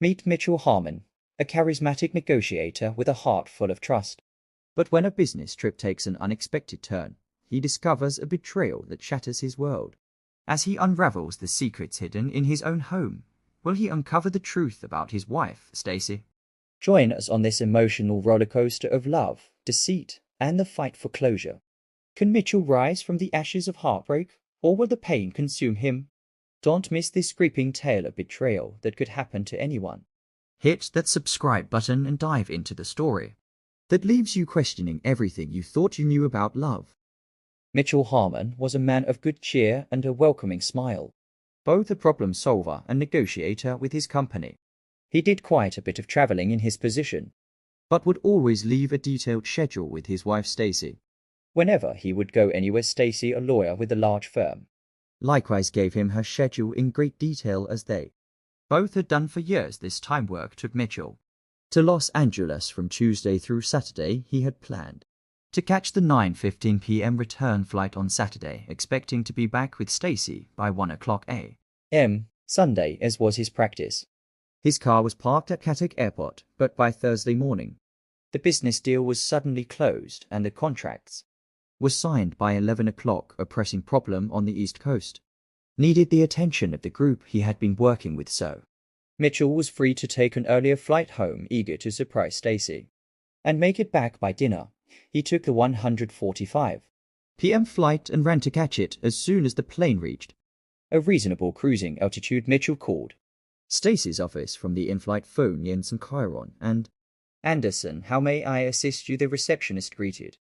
Meet Mitchell Harmon, a charismatic negotiator with a heart full of trust. But when a business trip takes an unexpected turn, he discovers a betrayal that shatters his world. As he unravels the secrets hidden in his own home, will he uncover the truth about his wife, Stacy? Join us on this emotional rollercoaster of love, deceit, and the fight for closure. Can Mitchell rise from the ashes of heartbreak, or will the pain consume him? Don't miss this gripping tale of betrayal that could happen to anyone. Hit that subscribe button and dive into the story that leaves you questioning everything you thought you knew about love. Mitchell Harmon was a man of good cheer and a welcoming smile, both a problem solver and negotiator with his company. He did quite a bit of traveling in his position, but would always leave a detailed schedule with his wife Stacy. Whenever he would go anywhere, Stacy, a lawyer with a large firm, likewise gave him her schedule in great detail, as they both had done for years. This time work took Mitchell to Los Angeles from Tuesday through Saturday. He had planned to catch the 9:15 p.m. return flight on Saturday, expecting to be back with Stacy by 1 o'clock a.m. Sunday, as was his practice. His car was parked at Cattock Airport, but by Thursday morning, the business deal was suddenly closed and the contracts was signed by 11 o'clock. A pressing problem on the East Coast needed the attention of the group he had been working with, so Mitchell was free to take an earlier flight home, eager to surprise Stacy and make it back by dinner. He took the 1:45 p.m. flight and ran to catch it as soon as the plane reached a reasonable cruising altitude. Mitchell called Stacy's office from the in-flight phone. Jensen Chiron and Anderson, how may I assist you? The receptionist greeted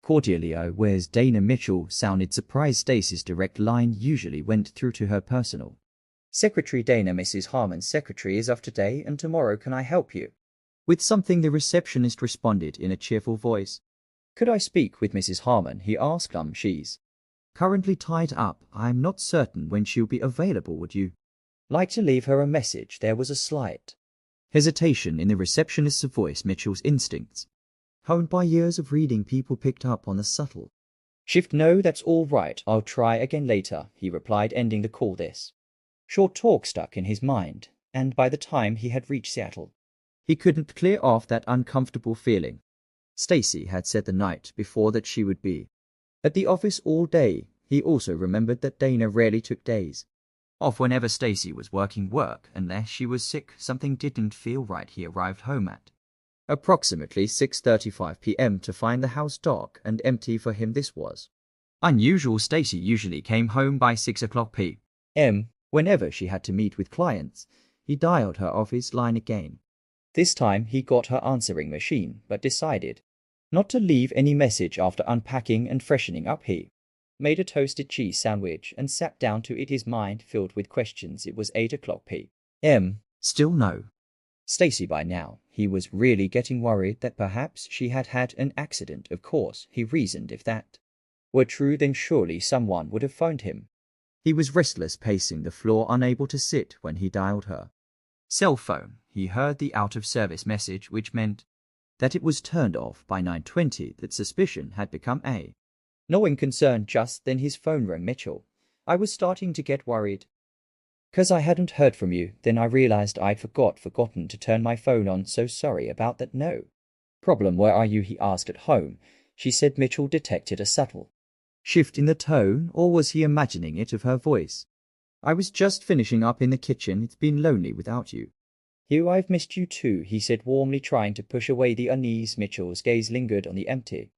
cordially. Where's Dana? Mitchell sounded surprised. Stacy's direct line usually went through to her personal secretary. Dana, Mrs. Harmon's secretary, is off today and tomorrow. Can I help you with something? The receptionist responded in a cheerful voice. Could I speak with Mrs. Harmon? He asked. She's currently tied up. I'm not certain when she'll be available. Would you like to leave her a message? There was a slight hesitation in the receptionist's voice. Mitchell's instincts, honed by years of reading people, picked up on the subtle shift. No, that's all right. I'll try again later, he replied, ending the call. This short talk stuck in his mind, and by the time he had reached Seattle, he couldn't clear off that uncomfortable feeling. Stacy had said the night before that she would be at the office all day. He also remembered that Dana rarely took days off whenever Stacy was working work, unless she was sick. Something didn't feel right. He arrived home at approximately 6:35 p.m. to find the house dark and empty. For him, this was unusual. Stacy usually came home by 6 o'clock p.m. Whenever she had to meet with clients, he dialed her office line again. This time he got her answering machine, but decided not to leave any message. After unpacking and freshening up, he made a toasted cheese sandwich and sat down to eat, his mind filled with questions. It was 8 o'clock p.m. Still no Stacy. By now, he was really getting worried that perhaps she had had an accident. Of course, he reasoned, if that were true, then surely someone would have phoned him. He was restless, pacing the floor, unable to sit. When he dialed her cell phone, he heard the out-of-service message, which meant that it was turned off by 9:20, that suspicion had become a gnawing concern. Just then his phone rang. Mitchell, I was starting to get worried, 'cause I hadn't heard from you. Then I realized I'd forgotten to turn my phone on. So sorry about that. No problem. Where are you? He asked. At home, she said. Mitchell detected a subtle shift in the tone, or was he imagining it, of her voice. I was just finishing up in the kitchen. It's been lonely without you. Hugh, I've missed you too, he said warmly, trying to push away the unease. Mitchell's gaze lingered on the empty,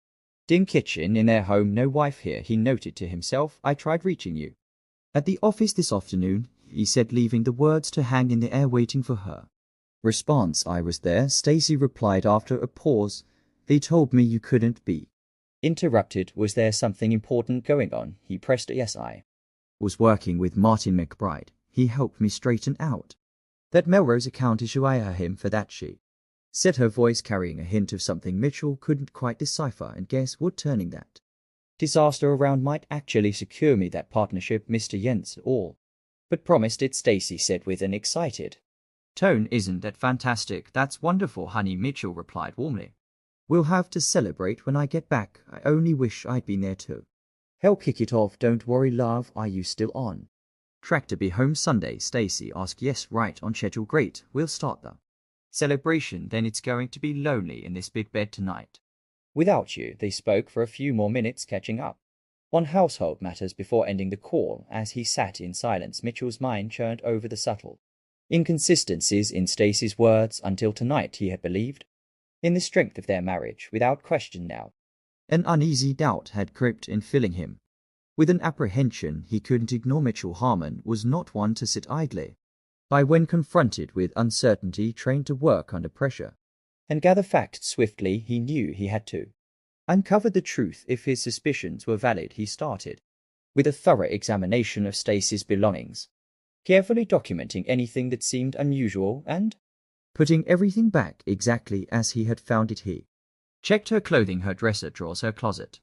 dim kitchen in their home. No wife here, he noted to himself. I tried reaching you at the office this afternoon, he said, leaving the words to hang in the air, waiting for her response. I was there, Stacy replied after a pause. They told me you couldn't be interrupted. Was there something important going on? He pressed. Yes, I was working with Martin McBride. He helped me straighten out that Melrose account issue. I owe him for that, she said, her voice carrying a hint of something Mitchell couldn't quite decipher. And guess what? Turning that disaster around might actually secure me that partnership, Mr. Jens. All but promised it, Stacy said with an excited tone. Isn't that fantastic? That's wonderful, honey, Mitchell replied warmly. We'll have to celebrate when I get back. I only wish I'd been there too. Help kick it off. Don't worry, love. Are you still on Tractor be home Sunday, Stacy asked. Yes, right on schedule. Great, we'll start the celebration. Then it's going to be lonely in this big bed tonight. Without you, they spoke for a few more minutes, catching up on household matters before ending the call. As he sat in silence, Mitchell's mind churned over the subtle inconsistencies in Stacy's words. Until tonight he had believed in the strength of their marriage without question. Now an uneasy doubt had crept in, filling him with an apprehension he couldn't ignore. Mitchell Harmon was not one to sit idly by when confronted with uncertainty, trained to work under pressure and gather facts swiftly. He knew he had to uncover the truth if his suspicions were valid. He started with a thorough examination of Stacy's belongings, carefully documenting anything that seemed unusual and putting everything back exactly as he had found it. He checked her clothing, her dresser drawers, her closet,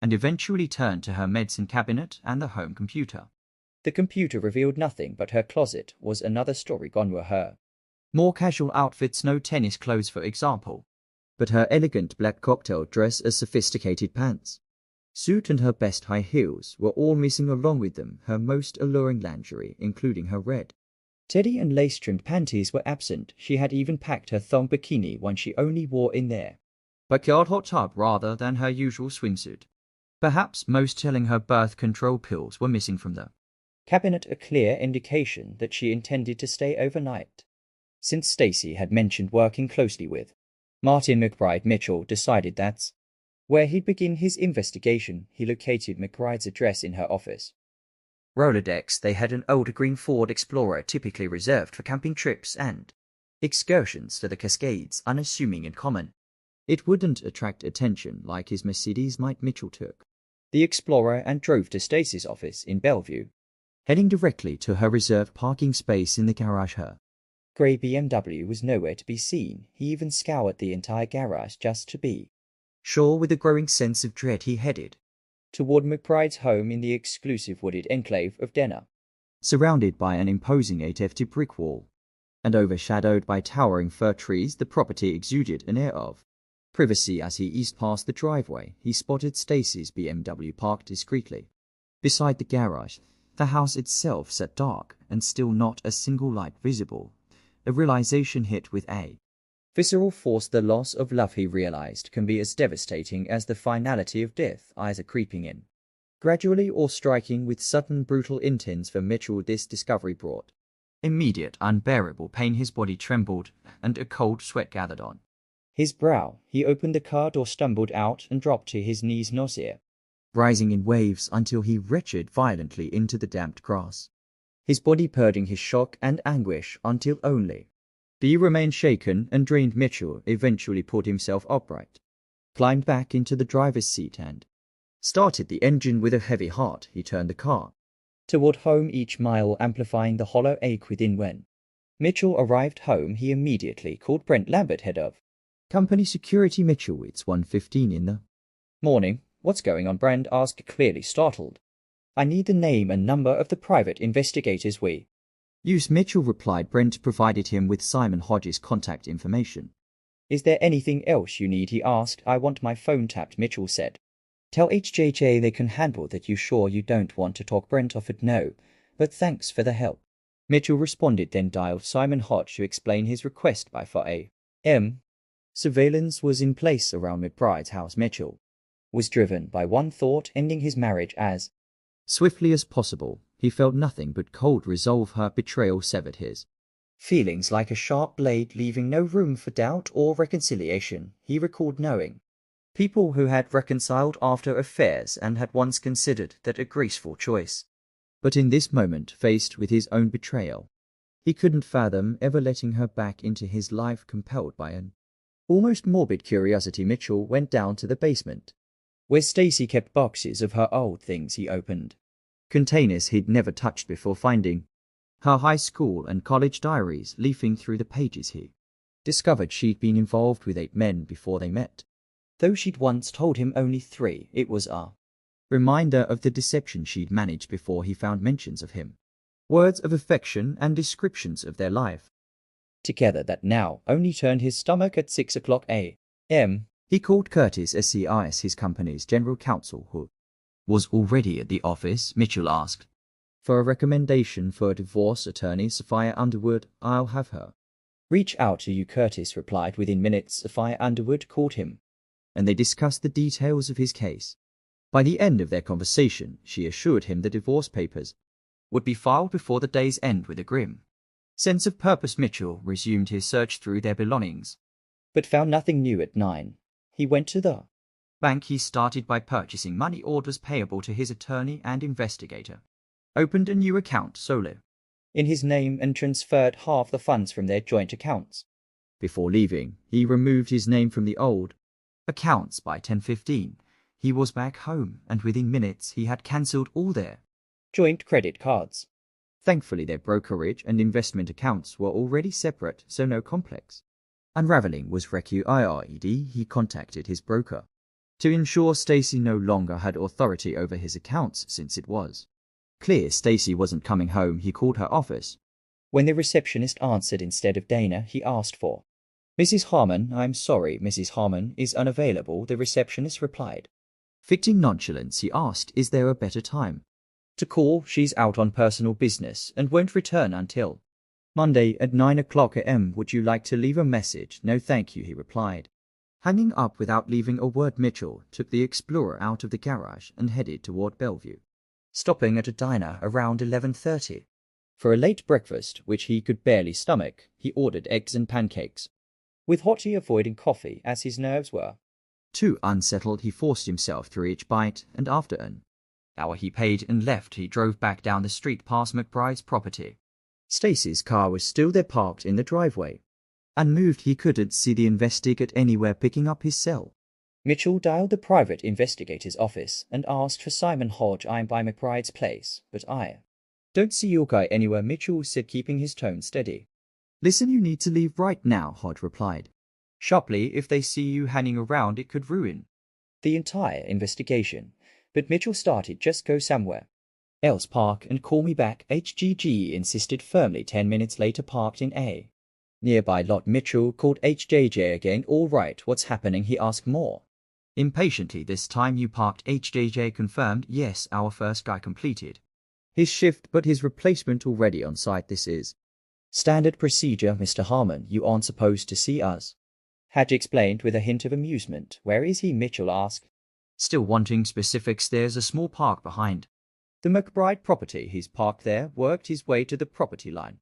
and eventually turned to her medicine cabinet and the home computer. The computer revealed nothing, but her closet was another story. Gone were her more casual outfits, no tennis clothes for example, but her elegant black cocktail dress, a sophisticated pants suit, and her best high heels were all missing. Along with them, her most alluring lingerie, including her red teddy and lace-trimmed panties, were absent. She had even packed her thong bikini, one she only wore in their backyard hot tub rather than her usual swimsuit. Perhaps most telling, her birth control pills were missing from the cabinet, a clear indication that she intended to stay overnight. Since Stacy had mentioned working closely with Martin McBride, Mitchell decided that's where he'd begin his investigation. He located McBride's address in her office. Rolodex. They had an older green Ford Explorer, typically reserved for camping trips and excursions to the Cascades, unassuming and common. It wouldn't attract attention like his Mercedes might. Mitchell took the Explorer and drove to Stacy's office in Bellevue, heading directly to her reserved parking space in the garage. Her grey BMW was nowhere to be seen. He even scoured the entire garage just to be sure. With a growing sense of dread, he headed toward McBride's home in the exclusive wooded enclave of Denner, surrounded by an imposing 8-foot brick wall and overshadowed by towering fir trees. The property exuded an air of privacy. As he eased past the driveway, he spotted Stacy's BMW parked discreetly beside the garage. The house itself sat dark and still, not a single light visible. A realization hit with a visceral force. The loss of love, he realized, can be as devastating as the finality of death. Eyes are creeping in, gradually or striking with sudden brutal intent. For Mitchell, this discovery brought immediate unbearable pain. His body trembled and a cold sweat gathered on his brow. He opened the car door, stumbled out, and dropped to his knees, nausea rising in waves until he retched violently into the damped grass, his body purging his shock and anguish until only he remained shaken and drained. Mitchell eventually pulled himself upright, climbed back into the driver's seat, and started the engine. With a heavy heart, he turned the car toward home, each mile amplifying the hollow ache within. When Mitchell arrived home, he immediately called Brent Lambert, head of company security. Mitchell, it's 1:15 in the morning. What's going on? Brent asked, clearly startled. I need the name and number of the private investigators we use. Mitchell replied. Brent provided him with Simon Hodges' contact information. Is there anything else you need? He asked. I want my phone tapped, Mitchell said. Tell HJJ they can handle that. You sure you don't want to talk? Brent offered. No, but thanks for the help, Mitchell responded, then dialed Simon Hodge to explain his request by 4 a.m. Surveillance was in place around McBride's house. Mitchell was driven by one thought: ending his marriage as swiftly as possible. He felt nothing but cold resolve. Her betrayal severed his feelings like a sharp blade, leaving no room for doubt or reconciliation. He recalled knowing people who had reconciled after affairs and had once considered that a graceful choice. But in this moment, faced with his own betrayal, he couldn't fathom ever letting her back into his life. Compelled by an almost morbid curiosity, Mitchell went down to the basement, where Stacy kept boxes of her old things. He opened containers he'd never touched before, finding her high school and college diaries. Leafing through the pages, he discovered she'd been involved with 8 men before they met, though she'd once told him only 3. It was a reminder of the deception she'd managed before he found mentions of him, words of affection and descriptions of their life together that now only turned his stomach. At 6 a.m. he called Curtis SCIS, his company's general counsel, who was already at the office. Mitchell asked For a recommendation for a divorce attorney, Sophia Underwood, I'll have her. Reach out to you, Curtis replied. Within minutes, Sophia Underwood called him, and they discussed the details of his case. By the end of their conversation, she assured him the divorce papers would be filed before the day's end. With a grim sense of purpose, Mitchell resumed his search through their belongings, but found nothing new. At 9, he went to the bank. He started by purchasing money orders payable to his attorney and investigator, opened a new account solely in his name, and transferred half the funds from their joint accounts. Before leaving, he removed his name from the old accounts. By 10:15, he was back home, and within minutes he had cancelled all their joint credit cards. Thankfully, their brokerage and investment accounts were already separate, so no complex unraveling was required. He contacted his broker to ensure Stacy no longer had authority over his accounts. Since it was clear Stacy wasn't coming home, he called her office. When the receptionist answered instead of Dana, he asked for Mrs. Harmon. I'm sorry, Mrs. Harmon is unavailable, the receptionist replied. Fixing nonchalance, he asked, is there a better time to call? She's out on personal business and won't return until Monday at 9:00 a.m. Would you like to leave a message? No thank you, he replied. Hanging up without leaving a word, Mitchell took the Explorer out of the garage and headed toward Bellevue, stopping at a diner around 11:30. For a late breakfast, which he could barely stomach, he ordered eggs and pancakes, with hotty, avoiding coffee as his nerves were too unsettled. He forced himself through each bite, and after an hour he paid and left. He drove back down the street past McBride's property. Stacy's car was still there, parked in the driveway. Unmoved, he couldn't see the investigator anywhere picking up his cell. Mitchell dialed the private investigator's office and asked for Simon Hodge. I'm by McBride's place, but I don't see your guy anywhere, Mitchell said, keeping his tone steady. Listen, you need to leave right now, Hodge replied sharply. If they see you hanging around, it could ruin the entire investigation. But Mitchell started, just go somewhere else, park and call me back. HGG insisted firmly. 10 minutes later, parked in a nearby lot, Mitchell called HJJ again. All right, what's happening? He asked more impatiently. This time you parked? HJJ confirmed. Yes, our first guy completed his shift, but his replacement already on site. This is standard procedure, Mr. Harmon. You aren't supposed to see us, Hadge explained with a hint of amusement. Where is he? Mitchell asked, still wanting specifics. There's a small park behind the McBride property. He's parked there, worked his way to the property line,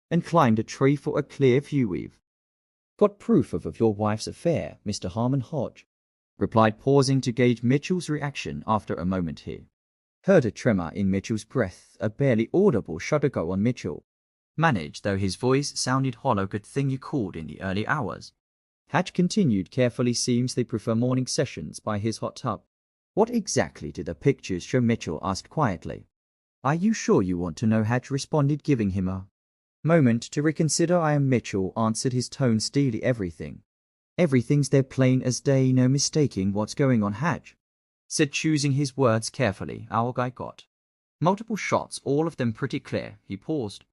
and climbed a tree for a clear view. We've got proof of your wife's affair, Mr. Harmon, Hodge replied, pausing to gauge Mitchell's reaction. After a moment, he heard a tremor in Mitchell's breath, a barely audible shudder go on. Mitchell managed, though his voice sounded hollow. Good thing you called in the early hours, Hatch continued carefully. Seems they prefer morning sessions by his hot tub. What exactly did the pictures show? Mitchell asked quietly. Are you sure you want to know? Hatch responded, giving him a moment to reconsider. I am, Mitchell answered, his tone steely. Everything's there, plain as day, no mistaking what's going on, Hatch said, choosing his words carefully. Our guy got multiple shots, all of them pretty clear. He paused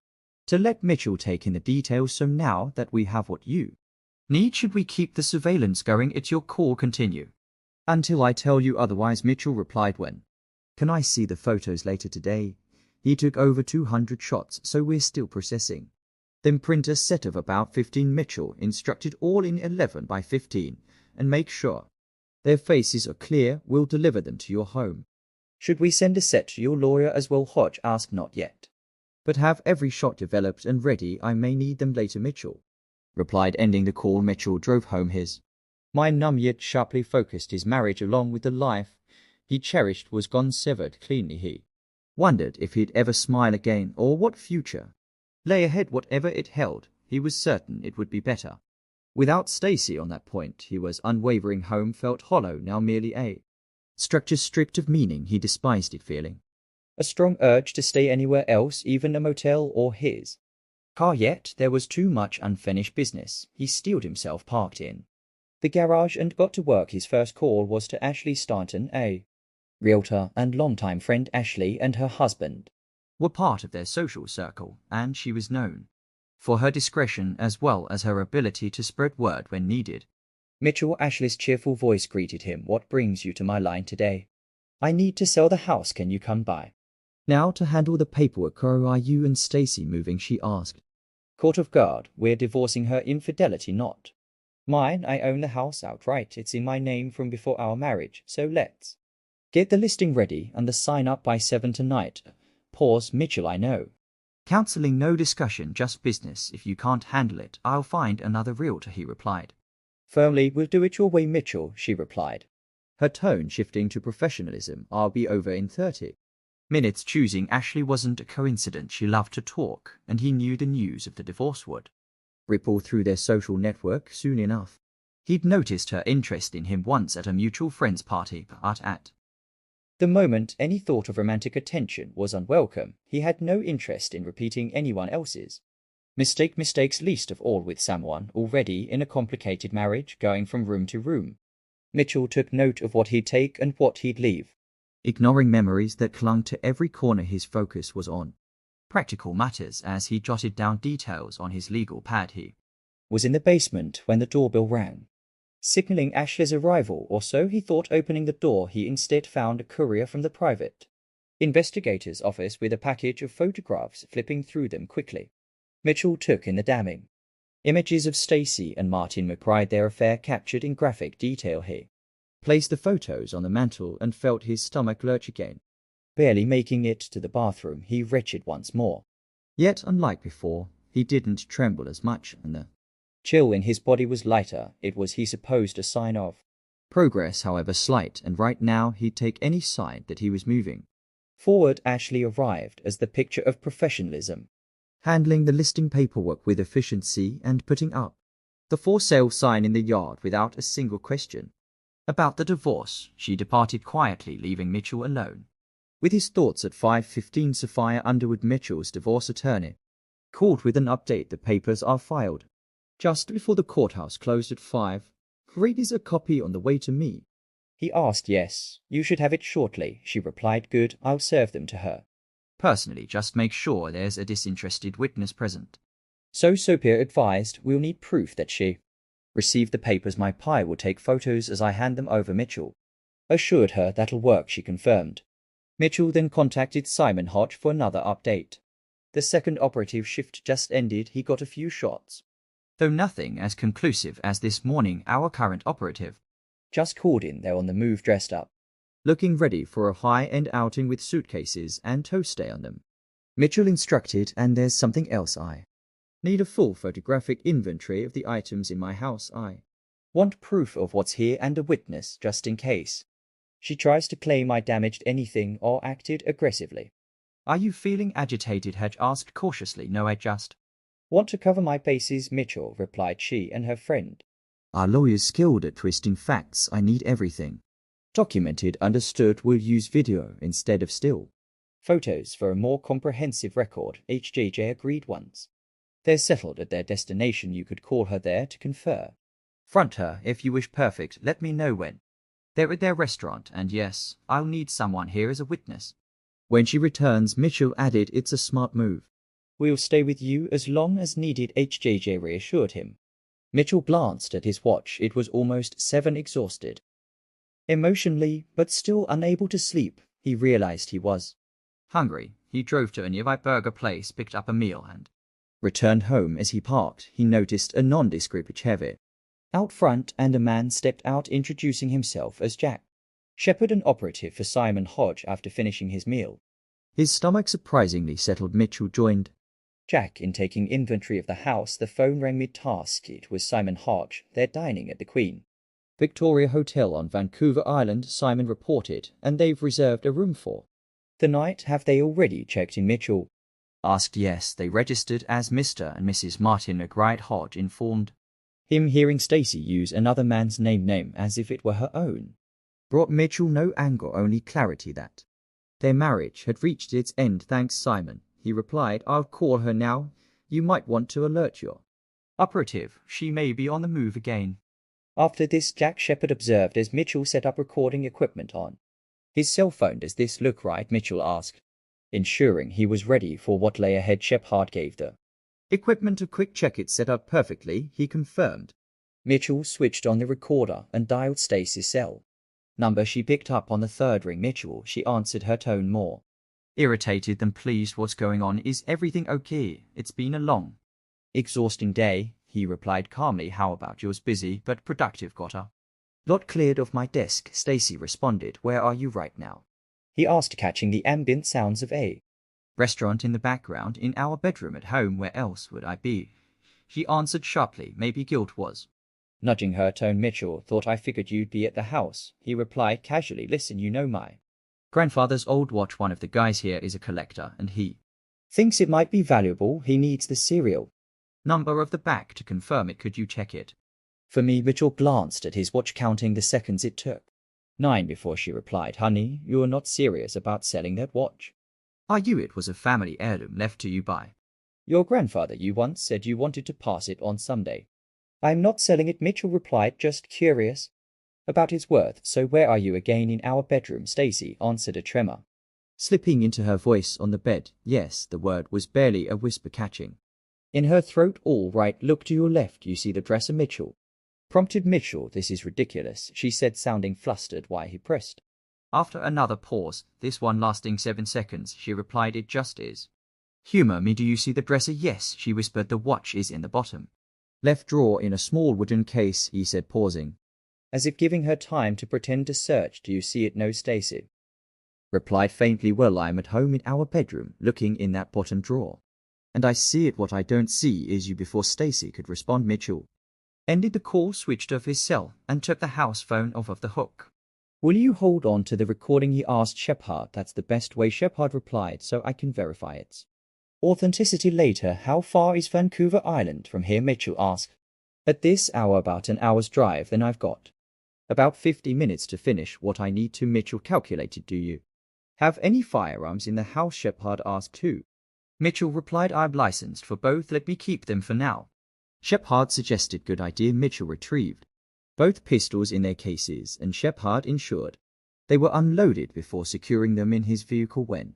to let Mitchell take in the details. So now that we have what you need, should we keep the surveillance going? It's your call. Continue until I tell you otherwise, Mitchell replied. When can I see the photos? Later today. He took over 200 shots, so we're still processing. Then print a set of about 15, Mitchell instructed, all in 11 by 15, and make sure their faces are clear. We'll deliver them to your home. Should we send a set to your lawyer as well? Hodge asked. Not yet, but have every shot developed and ready. I may need them later, Mitchell replied, ending the call. Mitchell drove home, his mind numb yet sharply focused. His marriage, along with the life he cherished, was gone, severed cleanly. He wondered if he'd ever smile again, or what future lay ahead. Whatever it held, he was certain it would be better without Stacy. On that point he was unwavering. Home felt hollow now, merely a structure stripped of meaning. He despised it, feeling a strong urge to stay anywhere else, even a motel or his car. Yet there was too much unfinished business. He steeled himself, parked in the garage, and got to work. His first call was to Ashley Staunton, a realtor and longtime friend. Ashley and her husband were part of their social circle, and she was known for her discretion as well as her ability to spread word when needed. Mitchell, Ashley's cheerful voice greeted him. What brings you to my line today? I need to sell the house. Can you come by Now to handle the paperwork, are you and Stacy moving? She asked. Court of guard, we're divorcing her infidelity, not mine. I own the house outright. It's in my name from before our marriage, so let's get the listing ready and the sign up by 7 tonight. Pause. Mitchell, I know. Counseling, no discussion, just business. If you can't handle it, I'll find another realtor, he replied. Firmly, we'll do it your way, Mitchell, she replied, her tone shifting to professionalism. I'll be over in 30 minutes. Choosing Ashley wasn't a coincidence. She loved to talk, and he knew the news of the divorce would ripple through their social network soon enough. He'd noticed her interest in him once at a mutual friend's party, but at the moment any thought of romantic attention was unwelcome. He had no interest in repeating anyone else's mistakes, least of all with someone already in a complicated marriage, going from room to room. Mitchell took note of what he'd take and what he'd leave, ignoring memories that clung to every corner. His focus was on practical matters as he jotted down details on his legal pad. He was in the basement when the doorbell rang, signaling Ashley's arrival, or so he thought. Opening the door, he instead found a courier from the private investigator's office with a package of photographs. Flipping through them quickly, Mitchell took in the damning images of Stacy and Martin McBride, their affair captured in graphic detail. He placed the photos on the mantel and felt his stomach lurch again. Barely making it to the bathroom, he retched once more. Yet, unlike before, he didn't tremble as much, and the chill in his body was lighter. It was, he supposed, a sign of progress, however slight, and right now he'd take any sign that he was moving forward. Ashley arrived as the picture of professionalism, handling the listing paperwork with efficiency and putting up the for sale sign in the yard without a single question about the divorce. She departed quietly, leaving Mitchell alone with his thoughts. At 5:15, Sophia Underwood, Mitchell's divorce attorney, called with an update. The papers are filed just before the courthouse closed at 5. Read is a copy on the way to me, he asked. Yes, you should have it shortly, she replied. Good, I'll serve them to her personally. Just make sure there's a disinterested witness present. So Sophia advised, we'll need proof that she received the papers. My pie will take photos as I hand them over. Mitchell assured her that'll work, she confirmed. Mitchell then contacted Simon Hodge for another update. The second operative shift just ended. He got a few shots, though nothing as conclusive as this morning. Our current operative just called in. They're on the move, dressed up, looking ready for a high-end outing with suitcases and toast day on them, Mitchell instructed. And there's something else. I need a full photographic inventory of the items in my house. I want proof of what's here and a witness, just in case she tries to claim I damaged anything or acted aggressively. Are you feeling agitated? Hedge asked cautiously. No, I just want to cover my bases, Mitchell replied. She and her friend are lawyers skilled at twisting facts. I need everything documented. Understood. We'll use video instead of still photos for a more comprehensive record, HJJ agreed. Once they're settled at their destination, you could call her there to confer. Front her if you wish. Perfect. Let me know when they're at their restaurant, and yes, I'll need someone here as a witness when she returns, Mitchell added. It's a smart move. We'll stay with you as long as needed, HJJ reassured him. Mitchell glanced at his watch. It was almost 7. Exhausted emotionally, but still unable to sleep, he realized he was hungry. He drove to a nearby burger place, picked up a meal, and returned home. As he parked, he noticed a nondescript Chevy out front, and a man stepped out introducing himself as Jack Shepard, an operative for Simon Hodge. After finishing his meal, his stomach surprisingly settled. Mitchell joined Jack in taking inventory of the house. The phone rang mid-task. It was Simon Hodge. They're dining at the Queen Victoria Hotel on Vancouver Island, Simon reported, and they've reserved a room for the night. Have they already checked in? Mitchell asked. Yes, they registered as Mr. and Mrs. Martin McBride, Hodge informed him. Hearing Stacy use another man's name as if it were her own brought Mitchell no anger, only clarity that their marriage had reached its end. Thanks, Simon, he replied. I'll call her now. You might want to alert your operative. She may be on the move again. After this, Jack Shepard observed as Mitchell set up recording equipment on his cell phone. Does this look right? Mitchell asked, ensuring he was ready for what lay ahead. Shepard gave the equipment a quick check. It set up perfectly, he confirmed. Mitchell switched on the recorder and dialed Stacy's cell number. She picked up on the third ring. Mitchell, she answered, her tone more irritated than pleased. What's going on? Is everything okay? It's been a long, exhausting day, he replied calmly. How about yours? Busy but productive, gotta. Lot cleared off my desk, Stacy responded. Where are you right now? He asked, catching the ambient sounds of a restaurant in the background. In our bedroom at home. Where else would I be? She answered sharply. Maybe guilt was nudging her tone. Mitchell, thought I figured you'd be at the house, he replied casually. Listen, you know my grandfather's old watch. One of the guys here is a collector, and he thinks it might be valuable. He needs the serial number of the back to confirm it. Could you check it for me? Mitchell glanced at his watch, counting the seconds it took. 9 before she replied. Honey, you're not serious about selling that watch, are you? It was a family heirloom left to you by your grandfather. You once said you wanted to pass it on someday. I'm not selling it, Mitchell replied, just curious about its worth. So where are you? Again, in our bedroom, Stacy answered, a tremor slipping into her voice. On the bed. Yes, the word was barely a whisper, catching in her throat. All right, look to your left. You see the dresser? Mitchell prompted. Mitchell, this is ridiculous, she said, sounding flustered. Why? He pressed. After another pause, this one lasting 7 seconds, she replied, it just is. Humor me. Do you see the dresser? Yes, she whispered. The watch is in the bottom left drawer in a small wooden case, he said, pausing, as if giving her time to pretend to search. Do you see it? No, Stacy replied faintly. Well, I'm at home in our bedroom, looking in that bottom drawer, and I see it. What I don't see is you. Before Stacy could respond, Mitchell ended the call, switched off his cell, and took the house phone off of the hook. Will you hold on to the recording? He asked Shepard. That's the best way, Shepard replied, so I can verify its authenticity later. How far is Vancouver Island from here? Mitchell asked. At this hour, about an hour's drive. Then I've got about 50 minutes to finish what I need to. Mitchell calculated. Do you have any firearms in the house? Shepard asked. Who? Mitchell replied. I'm licensed for both. Let me keep them for now, Shepard suggested. Good idea. Mitchell retrieved both pistols in their cases, and Shepard ensured they were unloaded before securing them in his vehicle. When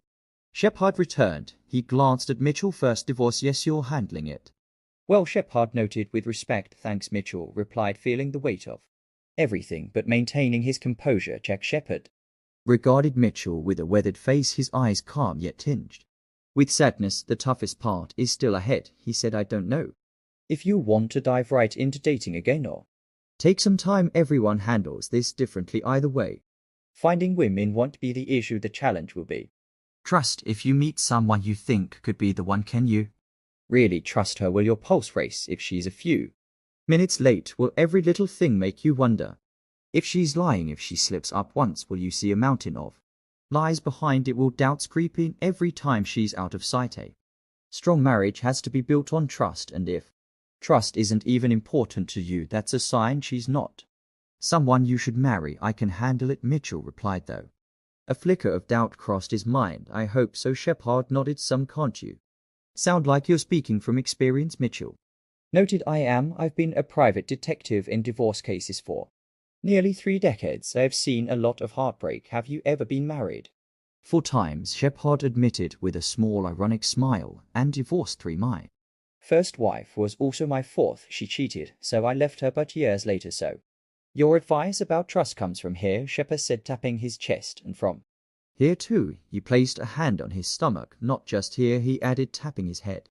Shepard returned, he glanced at Mitchell. First divorce? Yes, you're handling it well, Shepard noted with respect. Thanks, Mitchell replied, feeling the weight of everything but maintaining his composure. Jack Shepard regarded Mitchell with a weathered face, his eyes calm yet tinged with sadness. The toughest part is still ahead, he said. I don't know if you want to dive right into dating again or take some time. Everyone handles this differently. Either way, finding women won't be the issue. The challenge will be trust. If you meet someone you think could be the one, can you really trust her? Will your pulse race if she's a few minutes late? Will every little thing make you wonder if she's lying? If she slips up once, will you see a mountain of lies behind it? Will doubts creep in every time she's out of sight? A strong marriage has to be built on trust, and if trust isn't even important to you, that's a sign she's not someone you should marry. I can handle it, Mitchell replied, though a flicker of doubt crossed his mind. I hope so, Shepard nodded. Some can't you sound like you're speaking from experience? Mitchell noted. I am. I've been a private detective in divorce cases for nearly 3 decades. I've seen a lot of heartbreak. Have you ever been married 4 times? Shepard admitted with a small ironic smile. And divorced 3. My first wife was also my 4th. She cheated, so I left her, but years later. So your advice about trust comes from here, Shepard said, tapping his chest. And from here too. He placed a hand on his stomach. Not just here, he added, tapping his head.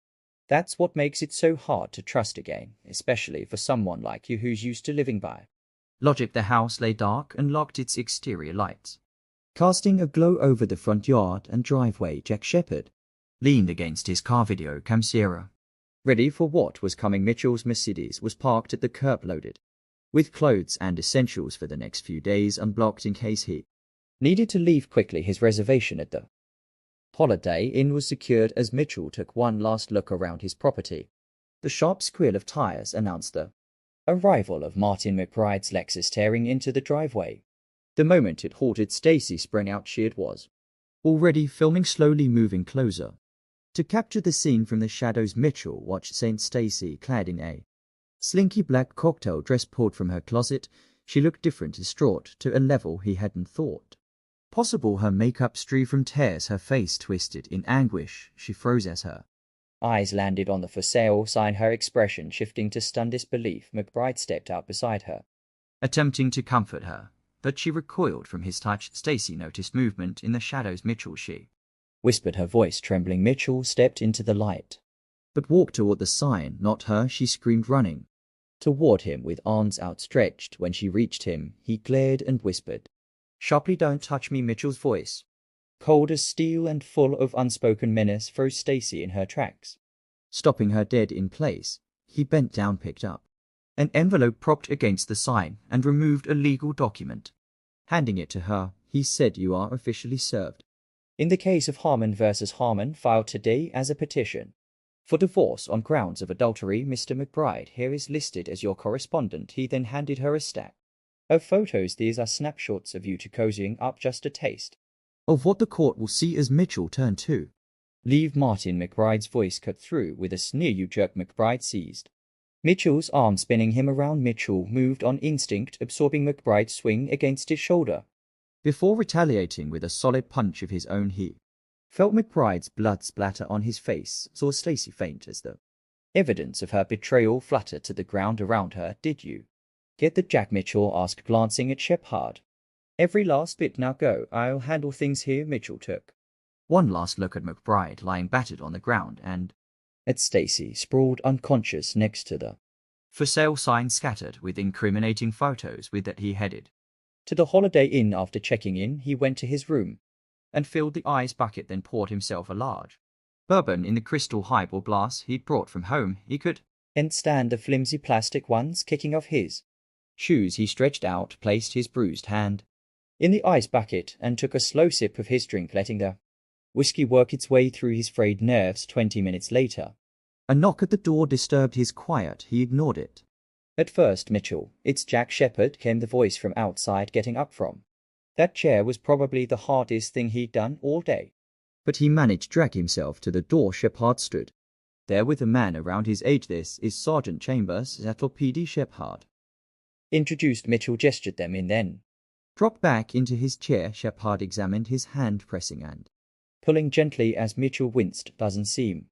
That's what makes it so hard to trust again, especially for someone like you who's used to living by logic. The house lay dark and locked, its exterior lights casting a glow over the front yard and driveway. Jack Shepard leaned against his car video camera, ready for what was coming. Mitchell's Mercedes was parked at the curb, loaded with clothes and essentials for the next few days, unblocked in case he needed to leave quickly. His reservation at the Holiday Inn was secured as Mitchell took one last look around his property. The sharp squeal of tires announced the arrival of Martin McBride's Lexus tearing into the driveway. The moment it halted, Stacy sprang out. She was already filming, slowly moving closer to capture the scene from the shadows. Mitchell watched Saint Stacy, clad in a slinky black cocktail dress, pulled from her closet. She looked different, distraught to a level he hadn't thought possible. Her makeup streaked from tears, her face twisted in anguish. She froze as her eyes landed on the for sale sign, her expression shifting to stunned disbelief. McBride stepped out beside her, attempting to comfort her, but she recoiled from his touch. Stacy noticed movement in the shadows. Mitchell, she whispered her voice trembling. Mitchell stepped into the light, but walked toward the sign, not her, she screamed, running toward him with arms outstretched. When she reached him, he glared and whispered sharply, "Don't touch me." Mitchell's voice, cold as steel and full of unspoken menace, froze Stacy in her tracks, stopping her dead in place. He bent down, picked up an envelope propped against the sign, and removed a legal document. Handing it to her, he said, "You are officially served in the case of Harmon versus Harmon, filed today as a petition for divorce on grounds of adultery. Mr. McBride here is listed as your correspondent." He then handed her a stack of photos. "These are snapshots of you two cozying up, just a taste of what the court will see." As Mitchell turned to leave Martin, McBride's voice cut through with a sneer. "You jerk." McBride seized Mitchell's arm, spinning him around. Mitchell moved on instinct, absorbing McBride's swing against his shoulder before retaliating with a solid punch of his own. He felt McBride's blood splatter on his face, saw Stacy faint as the evidence of her betrayal flutter to the ground around her. "Did you get the Jack?" Mitchell asked, glancing at Shepherd. "Every last bit. Now go. I'll handle things here." Mitchell took one last look at McBride, lying battered on the ground, and at Stacy, sprawled unconscious next to the for sale sign scattered with incriminating photos. With that, he headed to the Holiday Inn. After checking in, he went to his room and filled the ice bucket, then poured himself a large bourbon in the crystal highball glass he'd brought from home. He could stand the flimsy plastic ones kicking off his shoes. He stretched out, placed his bruised hand in the ice bucket, and took a slow sip of his drink, letting the whiskey work its way through his frayed nerves. 20 minutes later, a knock at the door disturbed his quiet. He ignored it at first. "Mitchell, it's Jack Shepherd," came the voice from outside, getting up from that chair was probably the hardest thing he'd done all day, but he managed to drag himself to the door. Shepherd stood there with a man around his age. "This is Sergeant Chambers, Seattle PD." Shepherd introduced. Mitchell gestured them in, then dropped back into his chair. Shepherd examined his hand, pressing and pulling gently as Mitchell winced. "Doesn't seem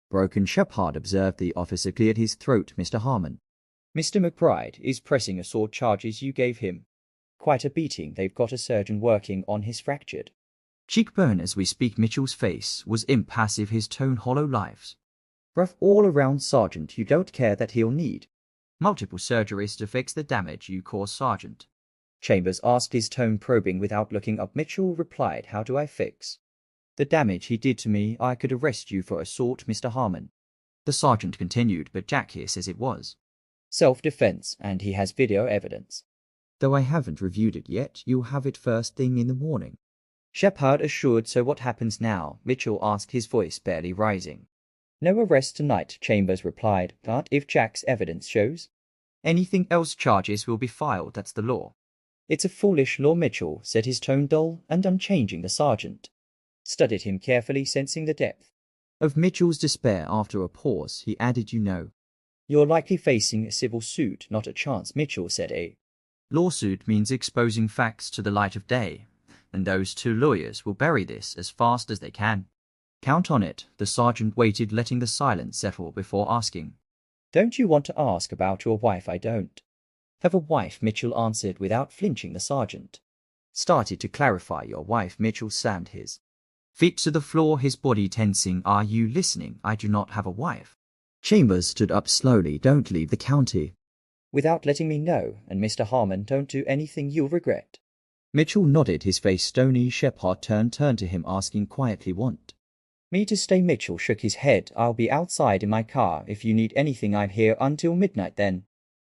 broken." Shepherd observed. The officer cleared his throat. "Mr. Harmon, Mr. McBride is pressing assault charges. You gave him quite a beating. They've got a surgeon working on his fractured cheekbone as we speak." Mitchell's face was impassive, his tone hollow. "Lives rough all around, Sergeant. You don't care that he'll need multiple surgeries to fix the damage you caused, Sergeant?" Chambers asked, his tone probing without looking up. Mitchell replied, "How do I fix the damage he did to me? I could arrest you for assault, Mr. Harmon." The sergeant continued, "But Jack here says it was self-defense, and he has video evidence. Though I haven't reviewed it yet, you'll have it first thing in the morning," Shepherd assured. "So what happens now?" Mitchell asked, his voice barely rising. "No arrest tonight," Chambers replied, "but if Jack's evidence shows anything else, charges will be filed. That's the law." "It's a foolish law," Mitchell said, his tone dull and unchanging. The sergeant studied him carefully, sensing the depth of Mitchell's despair. After a pause, he added, "You know, you're likely facing a civil suit." "Not a chance," Mitchell said. "A lawsuit means exposing facts to the light of day, and those two lawyers will bury this as fast as they can. Count on it." The sergeant waited, letting the silence settle before asking, "Don't you want to ask about your wife?" "I don't have a wife," Mitchell answered without flinching. The sergeant started to clarify. "Your wife." Mitchell slammed his feet to the floor, his body tensing. "Are you listening? I do not have a wife." Chambers stood up slowly. "Don't leave the county without letting me know, and Mr. Harmon, don't do anything you'll regret." Mitchell nodded, his face stony. Shepherd turned to him, asking quietly, "Want me to stay?" Mitchell shook his head. "I'll be outside in my car. If you need anything, I'm here until midnight. Then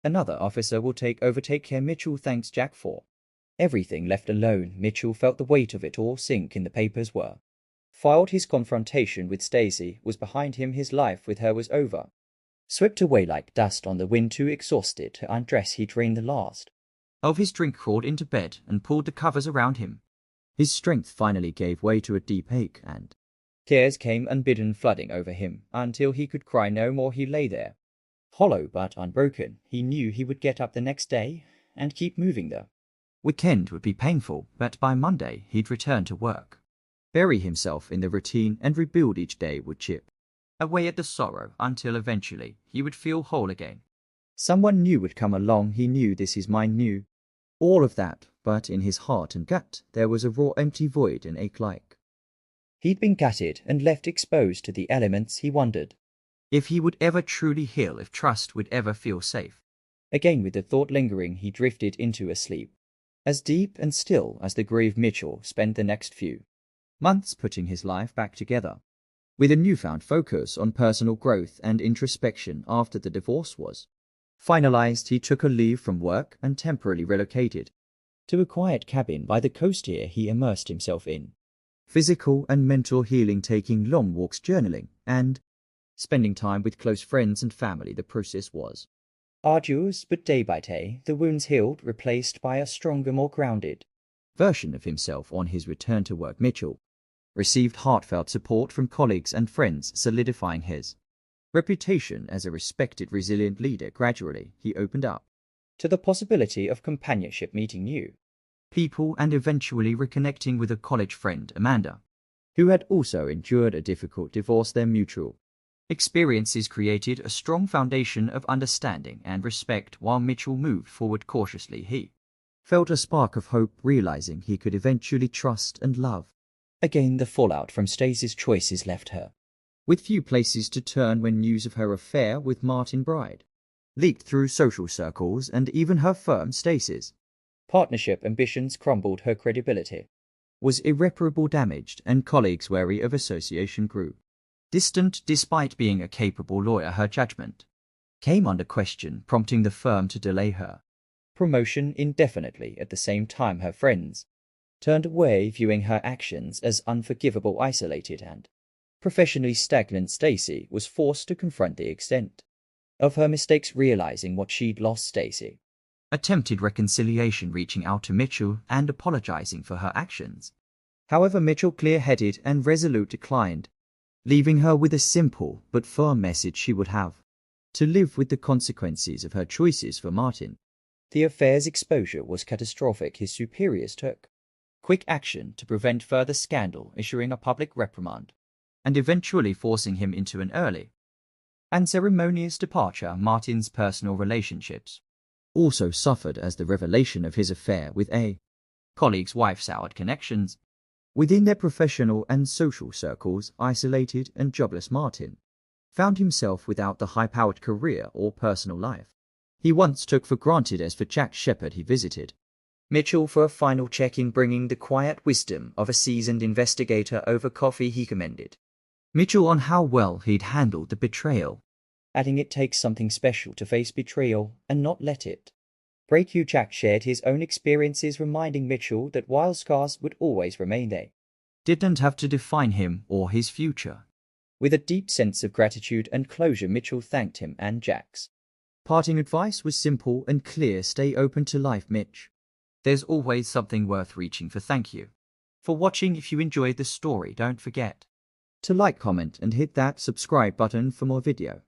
another officer will take over. Take care, Mitchell." "Thanks, Jack, for everything." Left alone, Mitchell felt the weight of it all sink in. The papers were filed. His confrontation with Stacy was behind him. His life with her was over, swept away like dust on the wind. Too exhausted to undress, he drained the last of his drink, crawled into bed, and pulled the covers around him. His strength finally gave way to a deep ache, and tears came unbidden, flooding over him until he could cry no more. He lay there, hollow but unbroken. He knew he would get up the next day and keep moving. The weekend would be painful, but by Monday he'd return to work, bury himself in the routine, and rebuild. Each day would chip away at the sorrow until eventually he would feel whole again. Someone new would come along. He knew this. His mind knew all of that, but in his heart and gut there was a raw, empty void, an ache like He'd been gutted and left exposed to the elements. He wondered if he would ever truly heal, if trust would ever feel safe. Again, with the thought lingering, he drifted into a sleep, as deep and still as the grave. Mitchell spent the next few months putting his life back together, with a newfound focus on personal growth and introspection. After the divorce was finalized, he took a leave from work and temporarily relocated to a quiet cabin by the coast. Here he immersed himself in physical and mental healing, taking long walks, journaling, and spending time with close friends and family. The process was arduous, but day by day the wounds healed, replaced by a stronger, more grounded version of himself. On his return to work, Mitchell received heartfelt support from colleagues and friends, solidifying his reputation as a respected, resilient leader. Gradually, he opened up to the possibility of companionship, meeting new people, and eventually reconnecting with a college friend, Amanda, who had also endured a difficult divorce. Their mutual experiences created a strong foundation of understanding and respect. While Mitchell moved forward cautiously, he felt a spark of hope, realizing he could eventually trust and love again. The fallout from Stacey's choices left her with few places to turn when news of her affair with Martin Bride leaked through social circles, and even her firm, Stacey's partnership ambitions, crumbled. Her credibility was irreparably damaged, and colleagues wary of association grew distant. Despite being a capable lawyer, her judgment came under question, prompting the firm to delay her promotion indefinitely. At the same time, her friends turned away, viewing her actions as unforgivable. Isolated and professionally stagnant, Stacey was forced to confront the extent of her mistakes. Realizing what she'd lost, Stacey attempted reconciliation, reaching out to Mitchell and apologizing for her actions. However, Mitchell, clear-headed and resolute, declined, leaving her with a simple but firm message: she would have to live with the consequences of her choices. For Martin, the affair's exposure was catastrophic. His superiors took quick action to prevent further scandal, issuing a public reprimand and eventually forcing him into an early and ceremonious departure. Martin's personal relationships also suffered, as the revelation of his affair with a colleague's wife soured connections within their professional and social circles. Isolated and jobless, Martin found himself without the high-powered career or personal life he once took for granted. As for Jack Shepard, he visited Mitchell for a final check-in, bringing the quiet wisdom of a seasoned investigator. Over coffee, he commended Mitchell on how well he'd handled the betrayal, adding it takes something special to face betrayal and not let it break you. Jack shared his own experiences, reminding Mitchell that while scars would always remain, they didn't have to define him or his future. With a deep sense of gratitude and closure, Mitchell thanked him, and Jack's parting advice was simple and clear: stay open to life, Mitch. There's always something worth reaching for. Thank you for watching. If you enjoyed this story, don't forget to like, comment, and hit that subscribe button for more video.